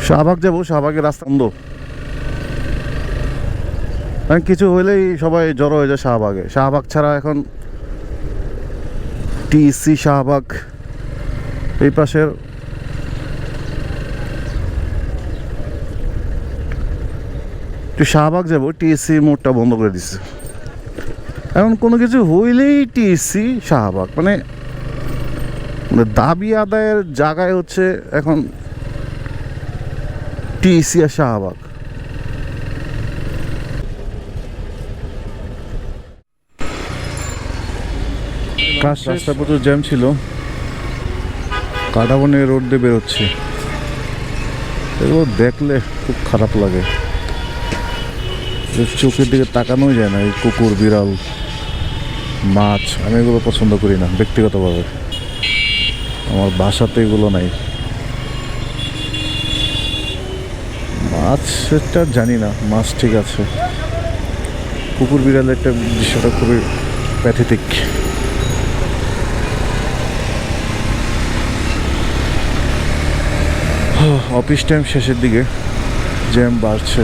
শাহবাগ যাবো, শাহবাগের রাস্তা বন্ধ। কিছু হইলেই সবাই জড়ো হয়ে যায় শাহবাগে। শাহবাগ ছাড়া এখন টিসি শাহবাগ, এই পাশের শাহবাগ যাবো, টিএসসি মোড়টা বন্ধ করে দিচ্ছে। এখন কোনো কিছু হইলেই টিএসসি শাহবাগ, মানে দাবি আদায়ের জায়গায় হচ্ছে এখন টিএসসি আর শাহবাগ। রাস্তা প্রচুর জ্যাম ছিল, কাটাবনে রোড দিয়ে বেরোচ্ছে। এগুলো দেখলে খুব খারাপ লাগে, চোখের দিকে তাকানোই যায় না। এই কুকুর, বিড়াল, মাছ, আমি এগুলো পছন্দ করি না ব্যক্তিগতভাবে, আমার বাসাতে এগুলো নাই। মাছ সেটা জানি না, মাছ ঠিক আছে, কুকুর বিড়ালের একটা দৃশ্যটা খুবই প্যাথেটিক। অফিস টাইম শেষের দিকে, জ্যাম বাড়ছে।